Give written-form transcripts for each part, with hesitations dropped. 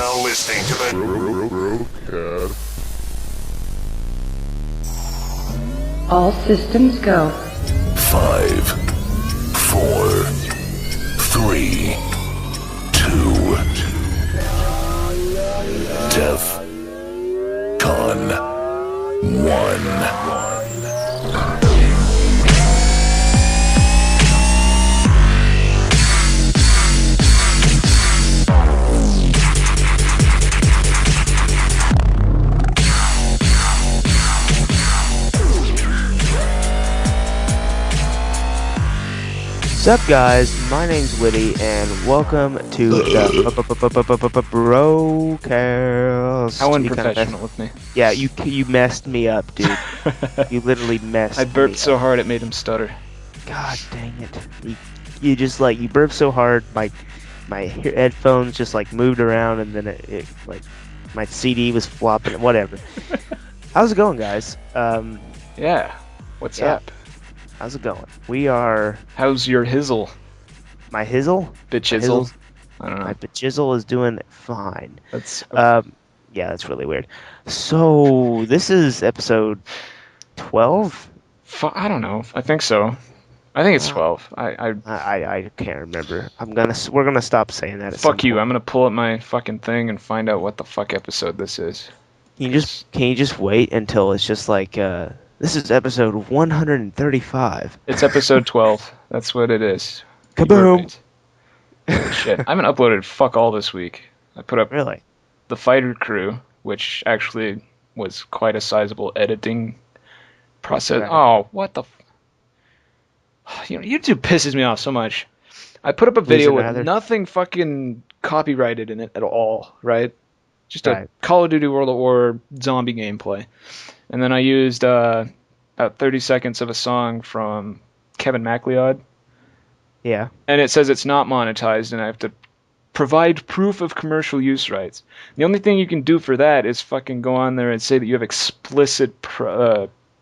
now listening to the BroCast. All systems go. 5, 4, 3, 2, Def Con 1. What's up, guys? My name's Woody, and welcome to the BroCast. How unprofessional with me. Yeah, you messed me up, dude. You literally messed me up. I burped so hard it made him stutter. God dang it. You just, like, you burped so hard, my headphones just, like, moved around, and then it like, my CD was flopping, whatever. How's it going, guys? Yeah. What's up? How's it going? We are... How's your hizzle? My hizzle? Bitchizzle? I don't know. My bitchizzle is doing fine. That's... Yeah, that's really weird. So, this is episode 12? I don't know. I think so. I think it's 12. I can't remember. We're gonna stop saying that. Fuck you. I'm gonna pull up my fucking thing and find out what the fuck episode this is. Can you just wait until it's just like, this is episode 135. It's episode 12. That's what it is. Kaboom! Holy shit. I haven't uploaded fuck all this week. I put up Really? the Fighter Crew, which actually was quite a sizable editing process. Right. Oh, what the... YouTube pisses me off so much. I put up a video with nothing fucking copyrighted in it at all, right? Just a Call of Duty World at War zombie gameplay. And then I used about 30 seconds of a song from Kevin MacLeod. Yeah. And it says it's not monetized, and I have to provide proof of commercial use rights. The only thing you can do for that is fucking go on there and say that you have explicit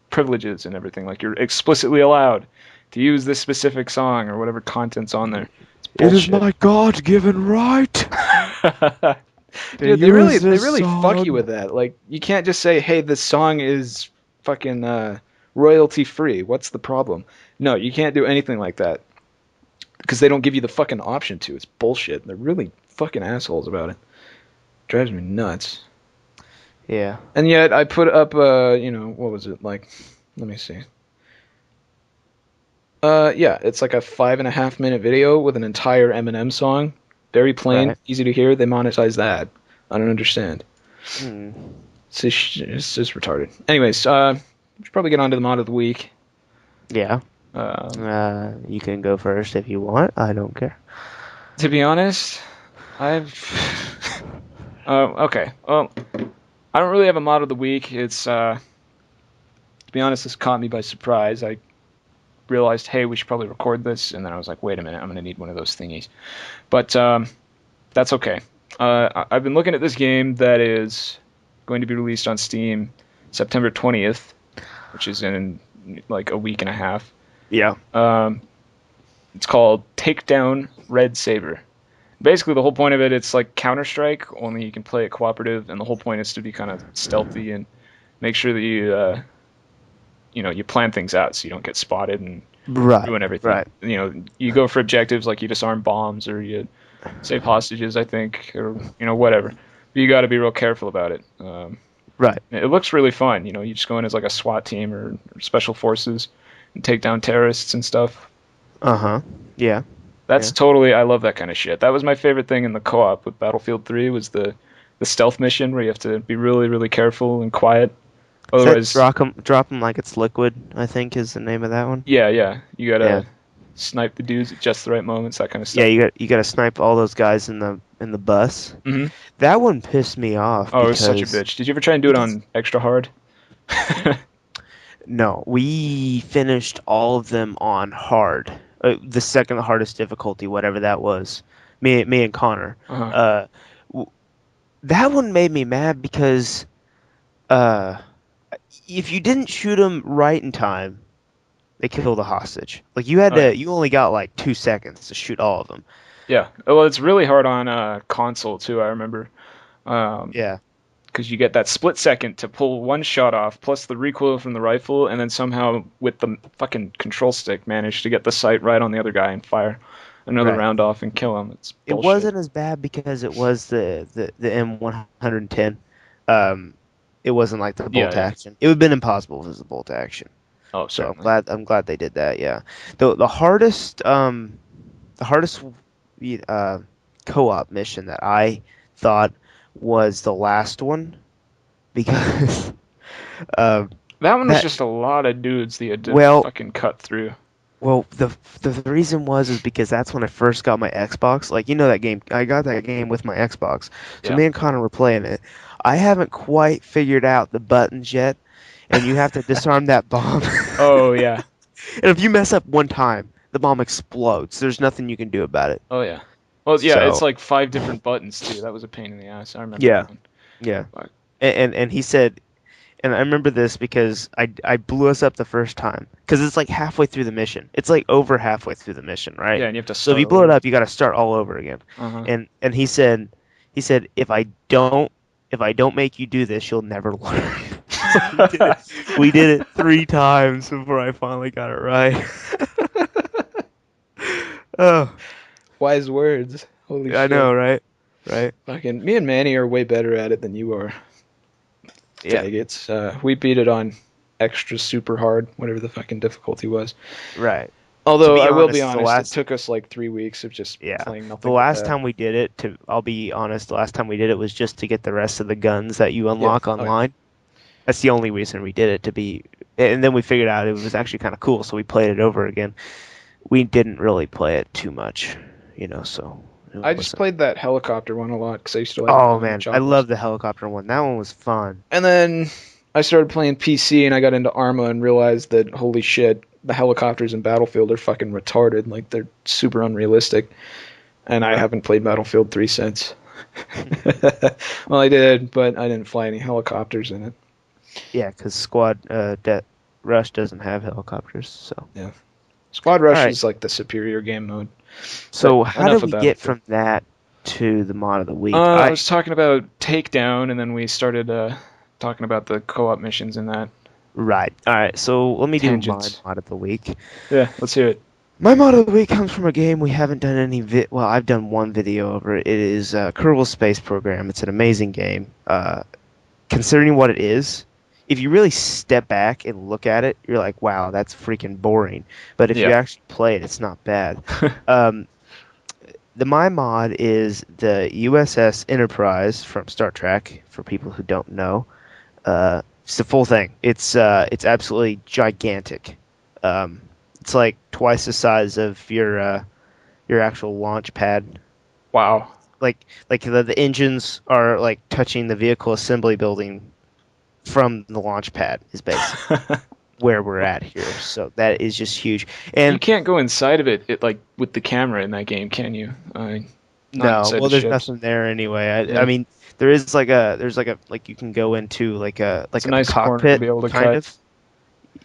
privileges and everything. Like, you're explicitly allowed to use this specific song or whatever content's on there. It is my God-given right. Dude, they really fuck you with that. Like, you can't just say, hey, this song is fucking royalty free. What's the problem? No, you can't do anything like that. Because they don't give you the fucking option to. It's bullshit. They're really fucking assholes about it. Drives me nuts. Yeah. And yet, I put up, what was it? Like, let me see. Yeah, it's like a 5.5-minute video with an entire Eminem song. Very plain, easy to hear. They monetize that. I don't understand. It's just retarded. Anyways, we should probably get on to the mod of the week. Yeah. You can go first if you want. I don't care. To be honest, okay. Well, I don't really have a mod of the week. It's, to be honest, this caught me by surprise. I realized, hey, we should probably record this, and then I was like, wait a minute, I'm going to need one of those thingies. But that's okay. I've been looking at this game that is going to be released on Steam September 20th, which is in like a week and a half. Yeah. It's called Takedown Red Sabre. Basically, the whole point of it, it's like Counter-Strike, only you can play it cooperative, and the whole point is to be kind of stealthy and make sure that you you plan things out so you don't get spotted and ruin everything. Right. You go for objectives like you disarm bombs or you save hostages, I think, or whatever. But you got to be real careful about it. Right. It looks really fun. You just go in as like a SWAT team or special forces and take down terrorists and stuff. Yeah. That's totally... I love that kind of shit. That was my favorite thing in the co-op with Battlefield 3 was the stealth mission where you have to be really, really careful and quiet. Otherwise, drop them like it's liquid, I think is the name of that one. Yeah. You gotta snipe the dudes at just the right moments, that kind of stuff. Yeah, you gotta snipe all those guys in the bus. Mm-hmm. That one pissed me off. Oh, it was such a bitch. Did you ever try and do it on extra hard? No, we finished all of them on hard. The second hardest difficulty, whatever that was. Me and Connor. Uh-huh. That one made me mad because if you didn't shoot them right in time, they killed the hostage. Like you had to, you only got like 2 seconds to shoot all of them. Yeah. Well, it's really hard on console too. I remember Yeah. Because you get that split second to pull one shot off, plus the recoil from the rifle, and then somehow with the fucking control stick manage to get the sight right on the other guy and fire another Right. round off and kill him. It's It bullshit. wasn't as bad because it was the M110. Um, it wasn't like the Yeah, bolt yeah. action. It would have been impossible if it was a bolt action. Oh, So certainly. I'm glad they did that. Yeah. The hardest uh, co-op mission that I thought was the last one because uh, That one was that just a lot of dudes that you had to well fucking cut through. well the reason is because that's when I first got my Xbox. Like that game, I got that game with my Xbox. So Yeah. me and Connor were playing it. I haven't quite figured out the buttons yet, and you have to disarm that bomb. Oh, yeah. And if you mess up one time, the bomb explodes. There's nothing you can do about it. Oh, yeah. Well, yeah, it's So like 5 different buttons, too. That was a pain in the ass. I remember yeah, that one. yeah. But, And he said, and I remember this because I blew us up the first time because it's like halfway through the mission. It's like over halfway through the mission, right? yeah, and you have to So if start you blow it over. up, you got to start all over again. Uh-huh. And he said if I don't make you do this, you'll never learn. So we did it 3 times before I finally got it right. Oh, Wise words. Holy I shit. know, right? Right? Fucking, me and Manny are way better at it than you are. Yeah, It's we beat it on extra super hard, whatever the fucking difficulty was. right. Although be I will be honest, the honest, last- it took us like 3 weeks of just Yeah. playing nothing. The but last that. time we did it, I'll be honest, the last time we did it was just to get the rest of the guns that you unlock Oh, yeah. online. That's the only reason we did it, and then we figured out it was actually kind of cool, so we played it over again. We didn't really play it too much, so. I just played that helicopter one a lot because I used to like. Oh man, I choppers. love the helicopter one. That one was fun. And then I started playing PC and I got into Arma and realized that holy shit, the helicopters in Battlefield are fucking retarded. Like they're super unrealistic. And I haven't played Battlefield 3 since. Well, I did, but I didn't fly any helicopters in it. Yeah, because Rush doesn't have helicopters, so. Yeah. Squad Rush Alright. is like the superior game mode. So But how enough did we of get Battlefield. from that to the mod of the week? I was talking about Takedown, and then we started talking about the co-op missions in that. Right. All right. So let me Tangents. do my mod of the week. Yeah, let's hear it. My mod of the week comes from a game we haven't done any well, I've done one video over it. It is Kerbal Space Program. It's an amazing game. Considering what it is, if you really step back and look at it, you're like, wow, that's freaking boring. But if you Yeah. actually play it, it's not bad. My mod is the USS Enterprise from Star Trek, for people who don't know. It's the full thing. It's absolutely gigantic. It's like twice the size of your actual launch pad. Wow. Like the engines are like touching the vehicle assembly building from the launch pad is basically where we're at here. So that is just huge. And you can't go inside of it like with the camera in that game, can you? no, inside well, the there's ships. nothing there anyway. Yeah. I mean, there's you can go into like a It's a nice corner to cockpit be able to kind cut. of.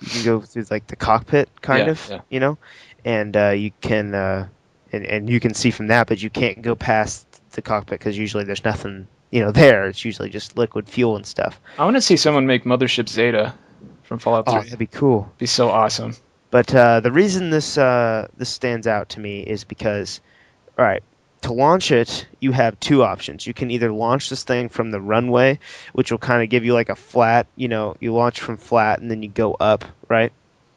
You can go through like the cockpit kind Yeah, of, yeah. and you can and you can see from that, but you can't go past the cockpit because usually there's nothing there. It's usually just liquid fuel and stuff. I want to see someone make Mothership Zeta from Fallout 3. Oh, that'd be cool. Be so awesome. But the reason this stands out to me is because, all right, to launch it, you have two options. You can either launch this thing from the runway, which will kind of give you like a flat, you launch from flat and then you go up, right?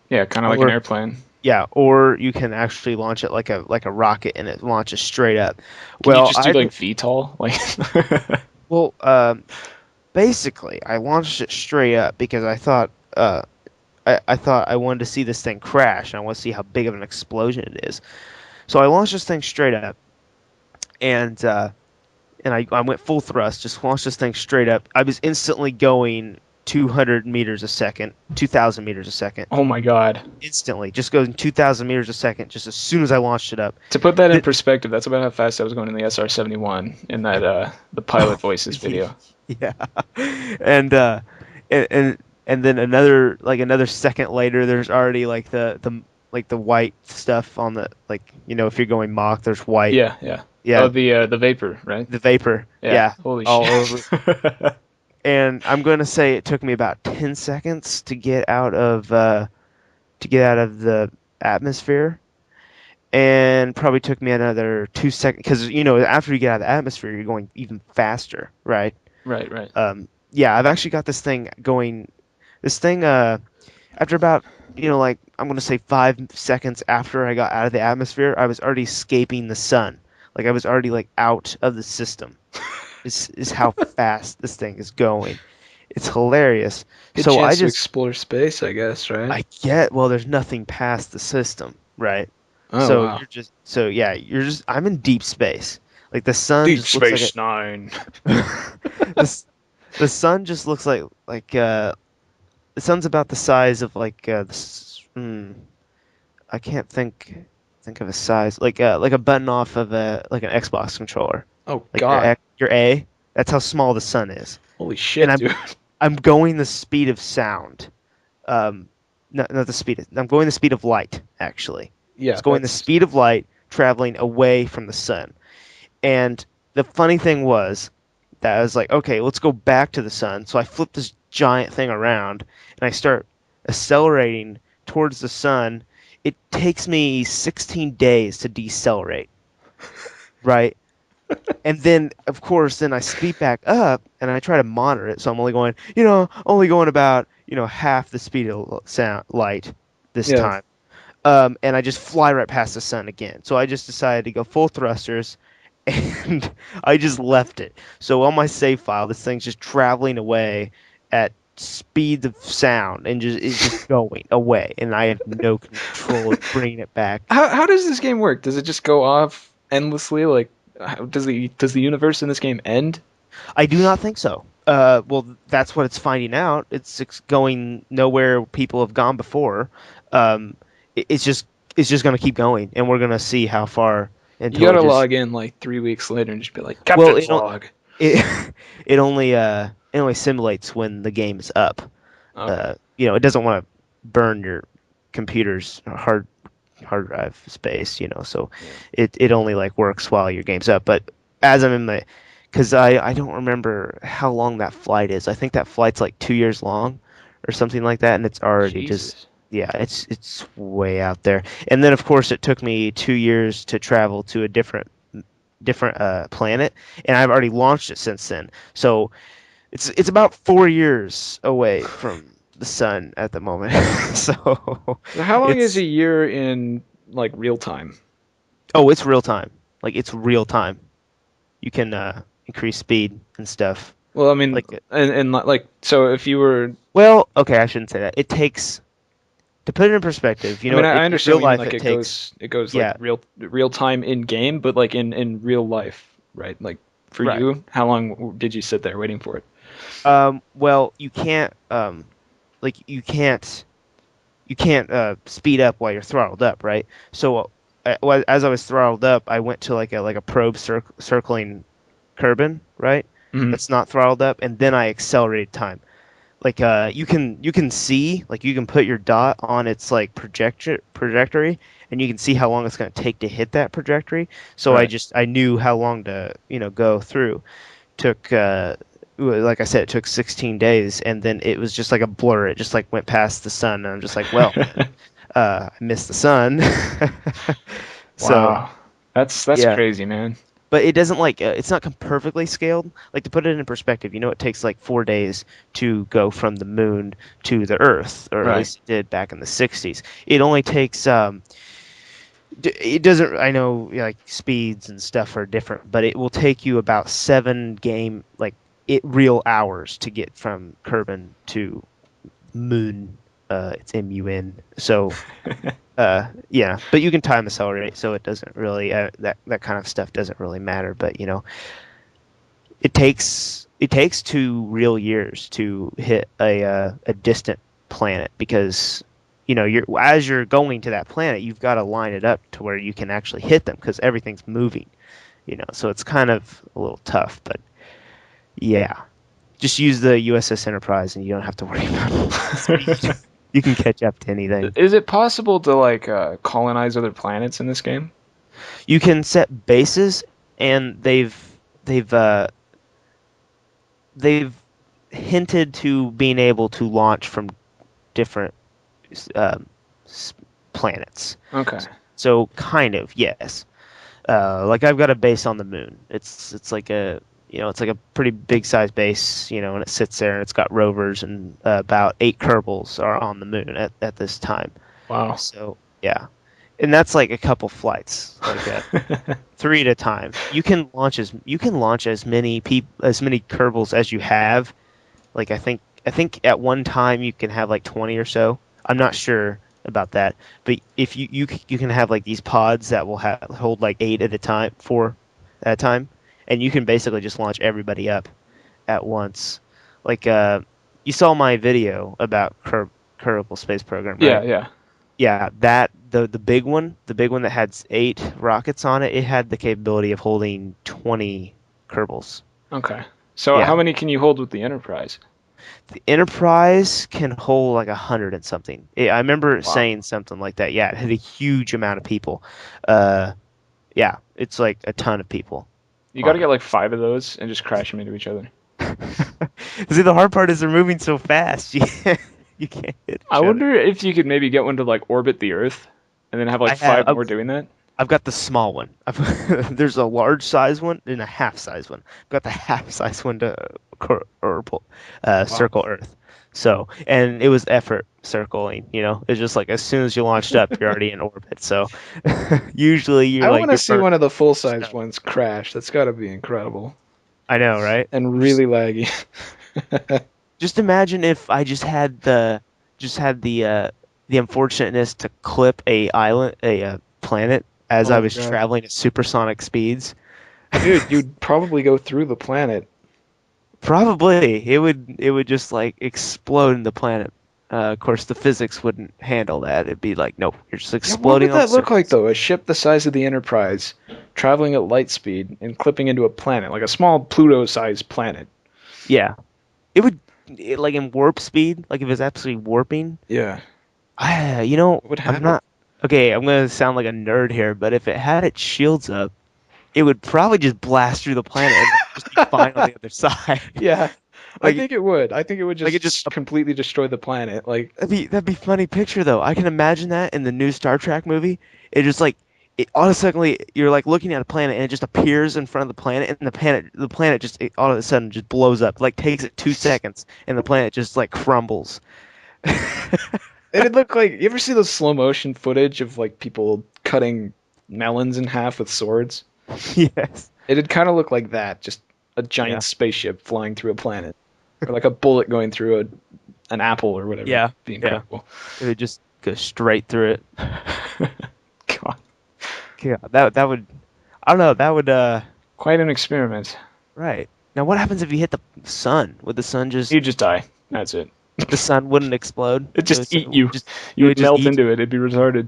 Yeah, kind of like Or- an airplane. Yeah, or you can actually launch it like a rocket and it launches straight up. Can well, you just do I like VTOL? Like well, basically, I launched it straight up because I thought I thought I wanted to see this thing crash and I want to see how big of an explosion it is. So I launched this thing straight up, and I went full thrust, just launched this thing straight up. I was instantly going 200 meters a second, 2,000 meters a second. Oh my god. Instantly, just going 2,000 meters a second, just as soon as I launched it up. To put that in perspective, that's about how fast I was going in the SR-71 in that the Pilot Voices video. Yeah, and then another second later, there's already like the white stuff on the if you're going Mach, there's white. Yeah, yeah. Yeah, Oh, the vapor, right? the vapor. Yeah, Holy all shit. over. And I'm going to say it took me about 10 seconds to get out of the atmosphere, and probably took me another 2 seconds because after you get out of the atmosphere, you're going even faster, right? Right, right. Yeah, I've actually got this thing going. This thing, after about like I'm going to say 5 seconds after I got out of the atmosphere, I was already escaping the sun. Like I was already like out of the system. Is how fast this thing is going. It's hilarious. Good So chance to explore space, I guess, right? well, there's nothing past the system, right? Oh, So wow. I'm in deep space. Like the sun Deep just looks like Space Nine. the, the sun just looks the sun's about the size of I can't think of a size like a button off of like an Xbox controller. Oh, Like God. your A, that's how small the sun is. Holy And shit, dude. I'm going the speed of sound. Um, not the speed. I'm going the speed of light, actually. Yeah, It's going the that's... speed of light, traveling away from the sun. And the funny thing was that I was like, okay, let's go back to the sun. So I flip this giant thing around and I start accelerating towards the sun. It takes me 16 days to decelerate, right? And then, of course, then I speed back up and I try to monitor it. So I'm only going about, half the speed of sound light this Yeah. time. And I just fly right past the sun again. So I just decided to go full thrusters, and I just left it. So on my save file, this thing's just traveling away at speed of sound and it's just going away, and I have no control of bringing it back. How does this game work? Does it just go off endlessly? Like, does the universe in this game end? I do not think so. Well, that's what it's finding out. It's going nowhere people have gone before. It's just going to keep going, and we're going to see how far You until gotta log in like 3 weeks later and just be like, well, Captain's log. it it only simulates when the game is up. Okay. It doesn't want to burn your computer's hard drive space. So it only like works while your game's up. But as I'm in my because I don't remember how long that flight is. I think that flight's like 2 years long or something like that, and it's already just Jesus. yeah, it's way out there. And then of course it took me 2 years to travel to a different planet, and I've already launched it since then. So it's about 4 years away from the sun at the moment. So So how long is it's a year in like real time? it's real time. Like it's real time. You can increase speed and stuff. Well, I mean, Like and like, so if you were, well, okay, I shouldn't say that. It takes to put it in perspective. I mean, I In understand real what you mean, life like it takes it goes like yeah, real time in game, but like in real life, right? Like for right. you, how long did you sit there waiting for it? Well, you can't like you can't speed up while you're throttled up, right? So as I was throttled up, I went to like a probe circling Kerbin, right? Hmm. That's not throttled up, and then I accelerated time. Like you can see like you can put your dot on its like trajectory, and you can see how long it's going to take to hit that trajectory. So Right. I knew how long to go through. Took like I said, it took 16 days, and then it was just like a blur. It just like went past the sun, and I'm just like, well, I missed the sun. So Wow. That's yeah, crazy, man. but it doesn't it's not perfectly scaled. Like to put it in perspective, it takes like 4 days to go from the moon to the Earth, or at Right. least it did back in the '60s. It only takes it doesn't. I know like speeds and stuff are different, but it will take you about 7 real hours to get from Kerbin to Moon. It's MUN. So yeah, but you can time accelerate, so it doesn't really that kind of stuff doesn't really matter. But it takes 2 real years to hit a distant planet, because as you're going to that planet, you've got to line it up to where you can actually hit them, because everything's moving. So it's kind of a little tough, but yeah, just use the USS Enterprise and you don't have to worry about speed. You can catch up to anything. Is it possible to like colonize other planets in this game? You can set bases and they've hinted to being able to launch from different um, planets. Okay. So kind of, yes. Like I've got a base on the moon. It's like it's like a pretty big size base, and it sits there and it's got rovers and about 8 Kerbals are on the moon at this time. Wow. So yeah, and that's like a couple flights, like 3 at a time. You can launch as many Kerbals as you have. Like I think at one time you can have like 20 or so. I'm not sure about that, but if you can have like these pods that will hold like 8 at a time, 4 at a time, and you can basically just launch everybody up at once. Like you saw my video about Kerbal Space Program, right? Yeah. Yeah, the big one, that had 8 rockets on it, it had the capability of holding 20 Kerbals. Okay. So Yeah. how many can you hold with the Enterprise? The Enterprise can hold like 100 and something. I remember saying something like that. Yeah, it had a huge amount of people. Yeah, it's like a ton of people. You got to get like 5 of those and just crash them into each other. See, the hard part is they're moving so fast. You can't hit each I other. wonder if you could maybe get one to like orbit the Earth, and then have like 5 more doing that. I've got the small one. There's a large size one and a half size one. I've got the half size one to circle Earth. So, and it was effort circling. It's just like as soon as you launched up, you're already in orbit. So, usually you're I like. want to see one of the full-size ones crash. That's got to be incredible. I know, right? And really laggy. Just imagine if I just had the unfortunateness to clip a planet as Oh I my was God. traveling at supersonic speeds. Dude, you'd probably go through the planet. Probably it would just like explode in the planet. Of course, the physics wouldn't handle that. It'd be like, nope, you're just Yeah, exploding. what would on that look like, surface. though? A ship the size of the Enterprise, traveling at light speed and clipping into a planet, like a small Pluto-sized planet. Yeah, like in warp speed, like if it's absolutely warping. Yeah. What would I'm happen? not. Okay, I'm gonna sound like a nerd here, but if it had its shields up, it would probably just blast through the planet and just be fine on the other side. Yeah. Like, I think it would. I think it would like just, it just completely destroy the planet. Like, that'd be funny picture though. I can imagine that in the new Star Trek movie. It just like it automatically you're like looking at a planet and it just appears in front of the planet and the planet just all of a sudden just blows up. Like takes it 2 seconds and the planet just like crumbles. it'd look like, you ever see those slow motion footage of like people cutting melons in half with swords? Yes. It'd kind of look like that, just a giant Yeah. spaceship flying through a planet, or like a bullet going through an apple or whatever. Yeah, It'd be yeah. incredible. It would just go straight through it. God, Yeah, that would I don't know, that would quite an experiment. right. Now what happens if you hit the sun? Would the sun just You'd just die. That's it. the sun wouldn't explode? It'd just It eat you. Just, You it would just melt eat into it. It'd be retarded.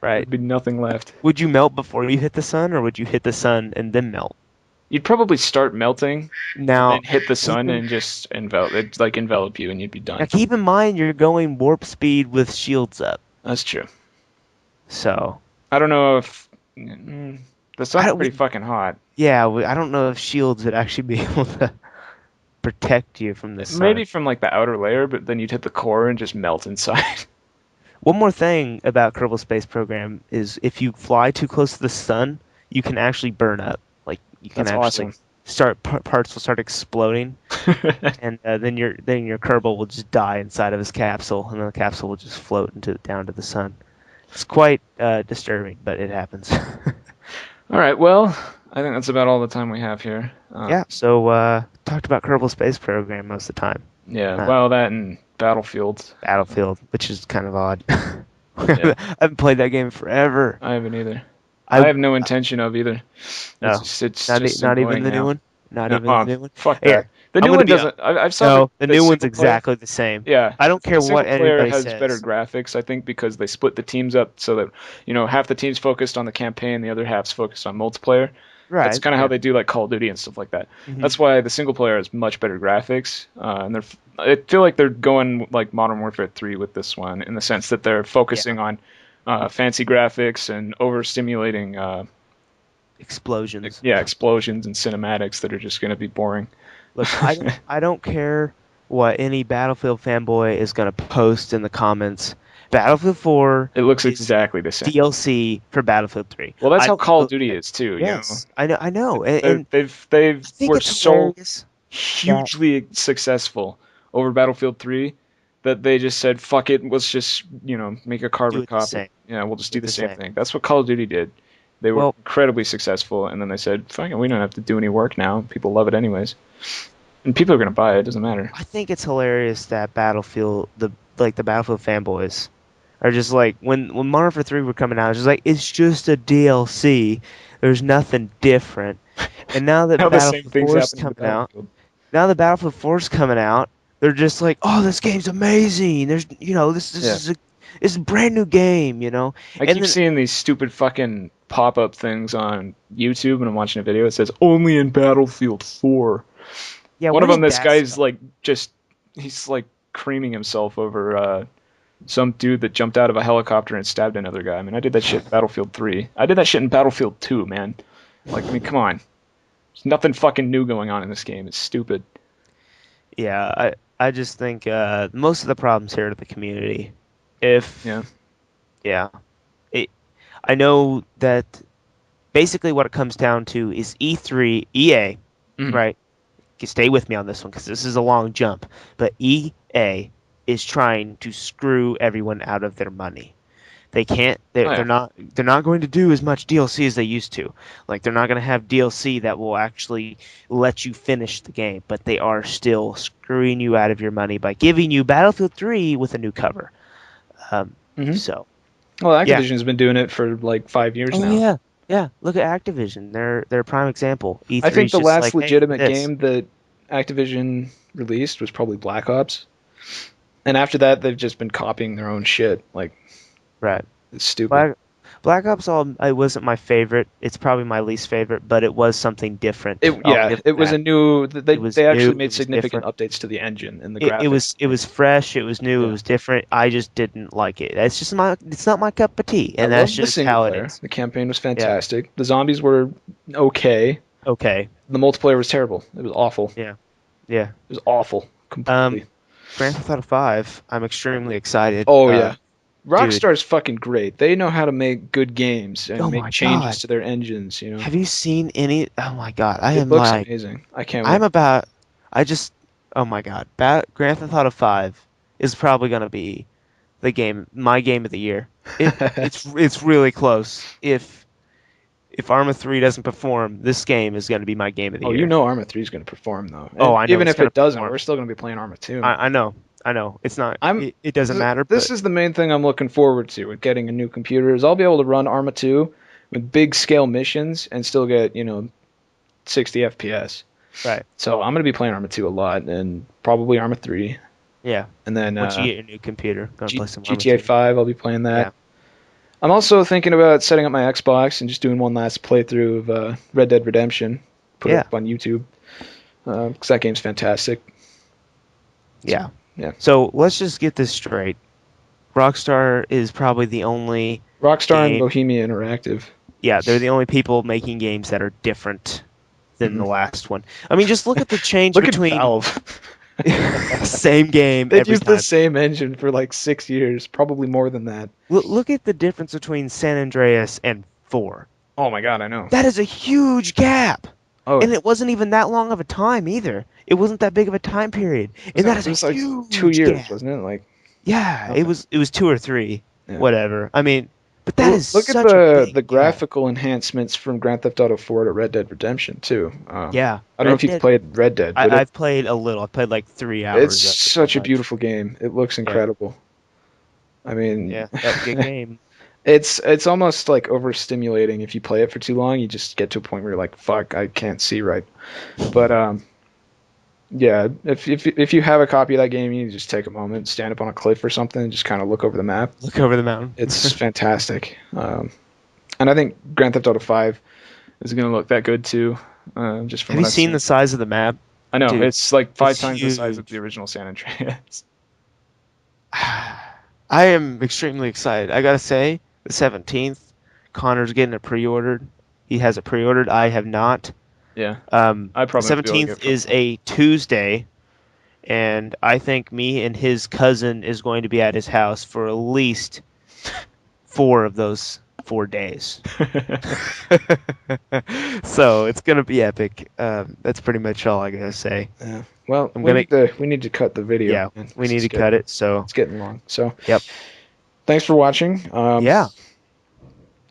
right. There'd be nothing left. Would you melt before you hit the sun, or would you hit the sun and then melt? You'd probably start melting, Now, then hit the sun and just envelop you, and you'd be now done. keep in mind you're going warp speed with shields up. That's true. So, I don't know if the sun's don't- pretty fucking hot. yeah, I don't know if shields would actually be able to protect you from the sun. Maybe from like the outer layer, but then you'd hit the core and just melt inside. One more thing about Kerbal Space Program is if you fly too close to the sun, you can actually burn up. Like you can That's actually awesome. start parts will start exploding, and then your Kerbal will just die inside of his capsule, and then the capsule will just float down to the sun. It's quite disturbing, but it happens. All right, well, I think that's about all the time we have here. Yeah. So talked about Kerbal Space Program most of the time. Yeah, well, that and Battlefield. Battlefield, which is kind of odd. Yeah. I haven't played that game forever. I haven't either. I- I have no intention of either. No. It's Not, just not even annoying the now. new one. Not No, even the new one. Fuck Here, that. The I'm new gonna one be doesn't. I've saw No, the new single one's player- exactly the same. Yeah, I don't care the single what player anybody has says. better graphics, I think, because they split the teams up so that half the team's focused on the campaign, the other half's focused on multiplayer. Right. That's kind of how they do like Call of Duty and stuff like that. Mhm. That's why the single player has much better graphics, and I feel like they're going like Modern Warfare 3 with this one in the sense that they're focusing on fancy graphics and overstimulating explosions. Yeah, explosions and cinematics that are just going to be boring. Look, I don't care what any Battlefield fanboy is gonna post in the comments. Battlefield 4 It looks is exactly the same. DLC for Battlefield 3. Well, that's I how Call of don't Duty care. is too. Yes, I know, They and they I think were it's so hilarious that hugely successful over Battlefield 3 that they just said, "Fuck it, let's just make a do carbon it the copy." same. Yeah, we'll just Do do it the the same same. thing. That's what Call of Duty did. They were Well, incredibly successful, and then they said, "Fuck it, we don't have to do any work now. People love it anyways, and people are gonna buy it. It doesn't matter." I think it's hilarious that the Battlefield fanboys are just like when Modern Warfare 3 were coming out, it's just like it's just a DLC. There's nothing different. And now that Now the same Battlefield thing's 4 is happening to coming out, Battlefield. they're just like, "Oh, this game's amazing. There's, Yeah. this is a brand new game, you know." I And keep then seeing these stupid fucking pop-up things on YouTube, and I'm watching a video. It says only in Battlefield 4. yeah, One of when them, did this that guy's start? like he's like creaming himself over some dude that jumped out of a helicopter and stabbed another guy. I mean, I did that shit in Battlefield 3. I did that shit in Battlefield 2, man. Like, I mean, come on. There's nothing fucking new going on in this game. It's stupid. Yeah, I just think most of the problems here are the community. If Yeah. Yeah, it, I know that basically what it comes down to is EA, Mhm. right? You stay with me on this one because this is a long jump, but EA is trying to screw everyone out of their money. They can't. Oh yeah. They're not going to do as much DLC as they used to. Like they're not going to have DLC that will actually let you finish the game, but they are still screwing you out of your money by giving you Battlefield 3 with a new cover. Um, hmm so Well, yeah. Activision's been doing it for like 5 years Oh now. yeah, yeah. Look at Activision. They're a prime example. I E3 think is the just last like, hey, legitimate this. game that Activision released was probably Black Ops. And after that, they've just been copying their own shit. Like, Right. it's stupid. Black Black Ops all it wasn't my favorite. It's probably my least favorite, but it was something different. I'll give It them was that. a new. It was They new. actually It made was significant different. updates to the engine and the It graphics. was fresh. It was new. It Yeah, was different. I just didn't like it. It's not my cup of tea, I and that's loved the just single how it player. is. The campaign was Yeah. fantastic. The zombies were okay. Okay. The multiplayer was terrible. It was awful. Yeah. Yeah. It was awful Um, completely. Grand Theft Auto 5. I'm extremely excited. Oh yeah, Dude. Rockstar's fucking great. They know how to make good games and Oh make my changes God. to their engines. You know, Have you seen any? Oh my God, it looks amazing. I can't I'm wait. about, I just, oh my God, Grand Theft Auto 5 is probably gonna be my game of the year. It's really close. If Arma 3 doesn't perform, this game is gonna be my game of the Oh, you year. know Arma 3 is going to perform though. Oh, And I know even it's if gonna it doesn't, perform. we're still going to be playing Arma 2. I know. It's not. I'm It doesn't matter, this but is the main thing I'm looking forward to with getting a new computer is I'll be able to run Arma 2 with big scale missions and still get, 60 FPS. right. So I'm going to be playing Arma 2 a lot and probably Arma 3 Yeah. and then Once you get your new computer, gonna play some Arma GTA 2. 5 I'll be playing that. Yeah. I'm also thinking about setting up my Xbox and just doing one last playthrough of Red Dead Redemption. Put it Yeah. up on YouTube because that game's fantastic. Yeah. Yeah. So let's just get this straight. Rockstar is probably the only Rockstar and game. Bohemia Interactive. Yeah, they're the only people making games that are different than the Mhm. last one. I mean, just look at the change Look at between Valve. same game They've every used the time. same engine for like 6 years, probably more than that. Look at the difference between San Andreas and 4. Oh my god, I know. That is a huge gap. Oh, And it wasn't even that long of a time either. It wasn't that big of a time period. And that it is a was like huge 2 years, gap. wasn't it? Like Yeah, nothing. it was 2 or 3, Yeah. whatever. I mean, but that is Look at such a big the gap. graphical enhancements from Grand Theft Auto 4 to Red Dead Redemption too. Yeah, I don't know Red if you've Dead. played Red Dead, but I've played a little. I've played like 3 hours it's of it. such a Not much. beautiful game. It looks Yeah, incredible. I mean, yeah, that good game. it's almost like overstimulating if you play it for too long. You just get to a point where you're like, "Fuck, I can't see right." But yeah, if you have a copy of that game, you just take a moment, stand up on a cliff or something, and just kind of look over the map. Look over the mountain. It's fantastic. And I think Grand Theft Auto 5 is going to look that good too. Just from Have what you I've seen seen. the size of the map? I know Dude, it's like 5 it's times the size of huge. the original San Andreas. I am extremely excited. I gotta say, the 17th, Connor's getting it pre-ordered. He has it pre-ordered. I have not. Yeah. I probably won't be able to get 17th is a Tuesday, and I think me and his cousin is going to be at his house for at least 4 of those 4 days. So it's gonna be epic. That's pretty much all I gotta say. Yeah. Well, I'm we need to cut the video. Yeah, man. we need to cut it. So It's getting long. So yep. thanks for watching. Yeah.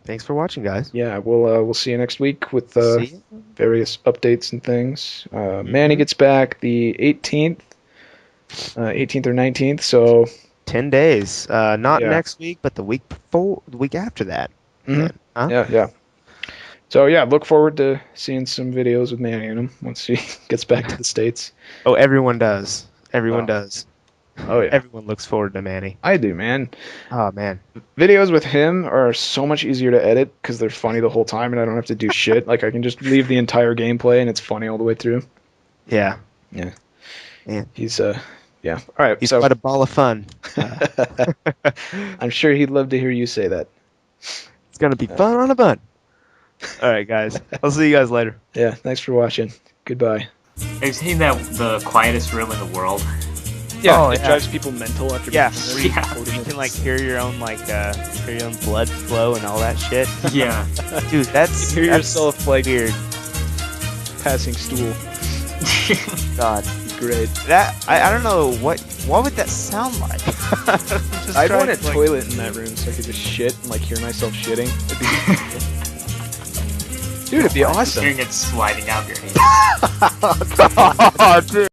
Thanks for watching, guys. Yeah, we'll see you next week with See ya. various updates and things. Manny gets back the 18th or 19th. So 10 days. Not Yeah. next week, but the week before, the week after that. Mhm. Huh? yeah. So yeah, look forward to seeing some videos with Manny in them once he gets back to the States. Oh, everyone does. Everyone Oh. does. Oh yeah, Everyone looks forward to Manny. I do, man. Oh man. Videos with him are so much easier to edit because they're funny the whole time, and I don't have to do shit. Like I can just leave the entire gameplay, and it's funny all the way through. Yeah. Yeah. Man. He's yeah. All right. He's So quite a ball of fun. I'm sure he'd love to hear you say that. It's gonna be fun on a bun. All right, guys. I'll see you guys later. Yeah. Thanks for watching. Goodbye. Have you seen that the quietest room in the world? Yeah. Oh, it yeah. drives people mental after. Yeah, being where there Yeah. for 40 you minutes. can like hear your own hear your own blood flow and all that shit. Yeah. Dude, that's hear that's yourself like weird. passing stool. God, Great. that I don't know what would that sound like. Just I'd try want a to, like- toilet in that room so I could just shit and like hear myself shitting. Dude, it'd be awesome. Hearing it sliding out your hand. Oh, dude.